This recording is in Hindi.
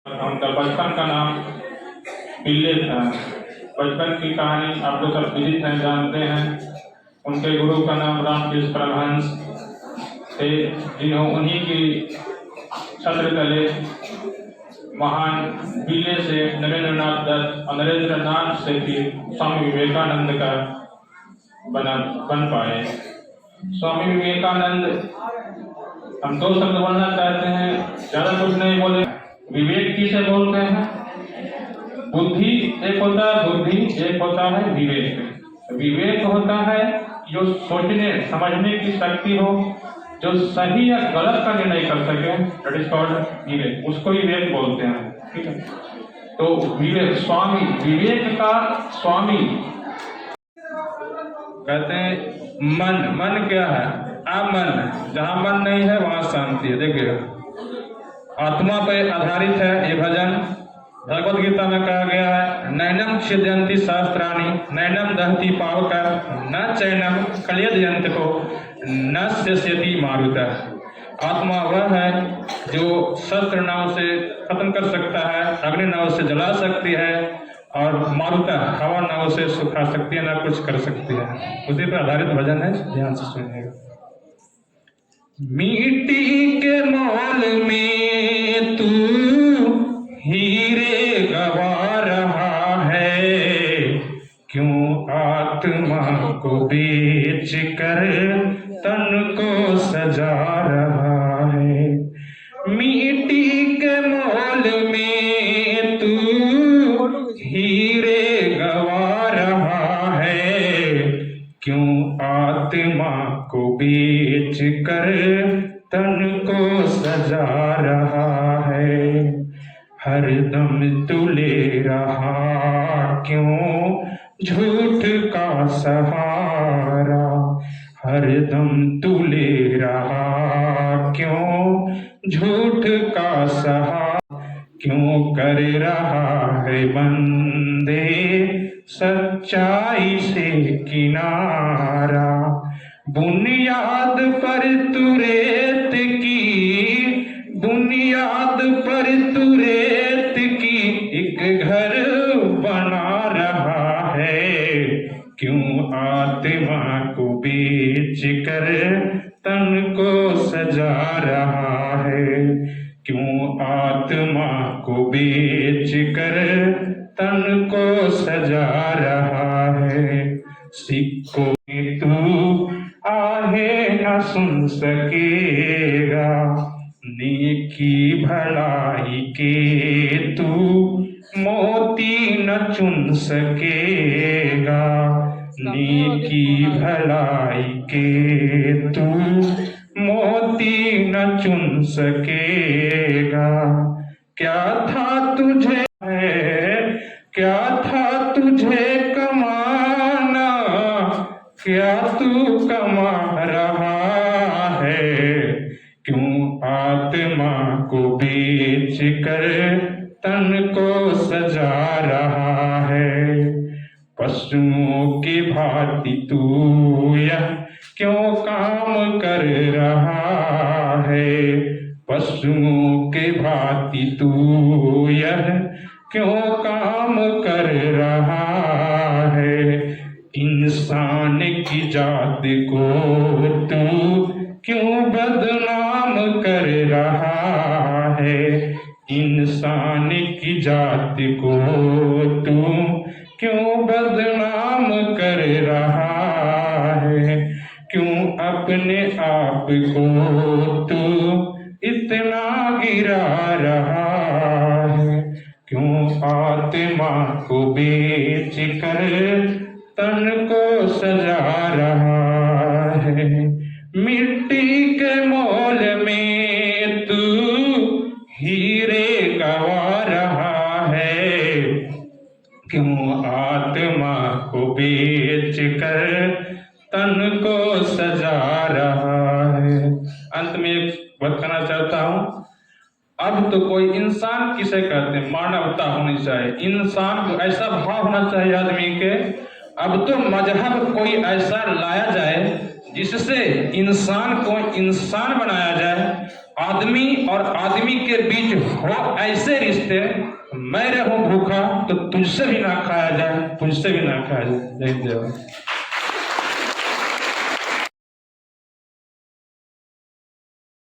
उनका बचपन का नाम पिल्ले था। बचपन की कहानी आप लोग सब विदित हैं, जानते हैं। उनके गुरु का नाम रामकृष्ण परमहंस थे, उन्हीं की छत्र तले महान पिल्ले से नरेंद्रनाथ दत्त और नरेंद्रनाथ से फिर स्वामी विवेकानंद का बन पाए। स्वामी विवेकानंद, हम दो शब्द बोलना चाहते हैं, ज्यादा कुछ नहीं बोले। विवेक किसे बोलते हैं? बुद्धि एक होता है, बुद्धि एक होता है विवेक। विवेक होता है जो सोचने समझने की शक्ति हो, जो सही या गलत का निर्णय कर सके, दैट इज कॉल्ड विवेक, उसको विवेक बोलते हैं। ठीक है, तो विवेक, स्वामी, विवेक का स्वामी कहते हैं मन। मन क्या है? अमन। जहां मन नहीं है वहां शांति है। देखिए, आत्मा पर आधारित है ये भजन। भगवद गीता में कहा गया है, नैनम छिद्यन्ति सहस्त्राणि नैनम दहति पावकः न चैनम क्लेदयन्ति को न शेष्यति मारुतः। आत्मा वह है जो शस्त्र नाव से खत्म कर सकता है, अग्नि नाव से जला सकती है, और मारुतः हवा नाव से सुखा सकती है, ना कुछ कर सकती है। उसी पर आधारित भजन है, ध्यान से सुनिएगा। मिट्टी के मोल में तू हीरे गवा रहा है, क्यों आत्मा को बेच कर तन को सजा रहा है। मिट्टी के मोल में तू हीरे गवा रहा है, क्यों आत्मा को बेच कर तन को सजा रहा है। हरदम तू ले रहा क्यों झूठ का सहारा, हरदम तू ले रहा क्यों झूठ का सहारा, क्यों कर रहा है बंदे सच्चाई से किनारा। बुनियाद पर तू रेत की, बुनियाद पर तू रेत की एक घर बना रहा है, क्यों आत्मा को बेच कर तन को सजा रहा है, क्यों आत्मा को बेच कर तन को सजा रहा है। सिक्कों में तू आहे न सुन सकेगा, नेकी भलाई के तू मोती न चुन सकेगा, नेकी भलाई के तू मोती न चुन सकेगा। क्या था तुझे है, क्या था तुझे कमाना, क्या तू कमा रहा है, क्यों आत्मा को बेच कर तन को सजा रहा है। पशुओं की भांति तू यह क्यों काम कर रहा है, पशुओं के भांति तू यह क्यों काम कर रहा है। इंसान की जात को तू क्यों बदनाम कर रहा है, इंसान की जात को तू क्यों बदनाम कर रहा है, क्यों अपने आप को तू इतना गिरा रहा है, क्यों आत्मा को बेच कर तन को सजा रहा है। मिट्टी के मोल में तू हीरे गवा रहा है, क्यों आत्मा को बेच कर तन को सजा रहा है। अंत में एक बात कहना चाहता हूं, अब तो कोई इंसान किसे कहते हैं, मानवता होनी चाहिए, इंसान को ऐसा भाव होना चाहिए आदमी के। अब तो मजहब कोई ऐसा लाया जाए जिससे इंसान को इंसान बनाया जाए, आदमी और आदमी के बीच हो ऐसे रिश्ते, मैं रहूं भूखा तो तुझसे भी ना खाया जाए, तुझसे भी ना खाया जाए। जय देव।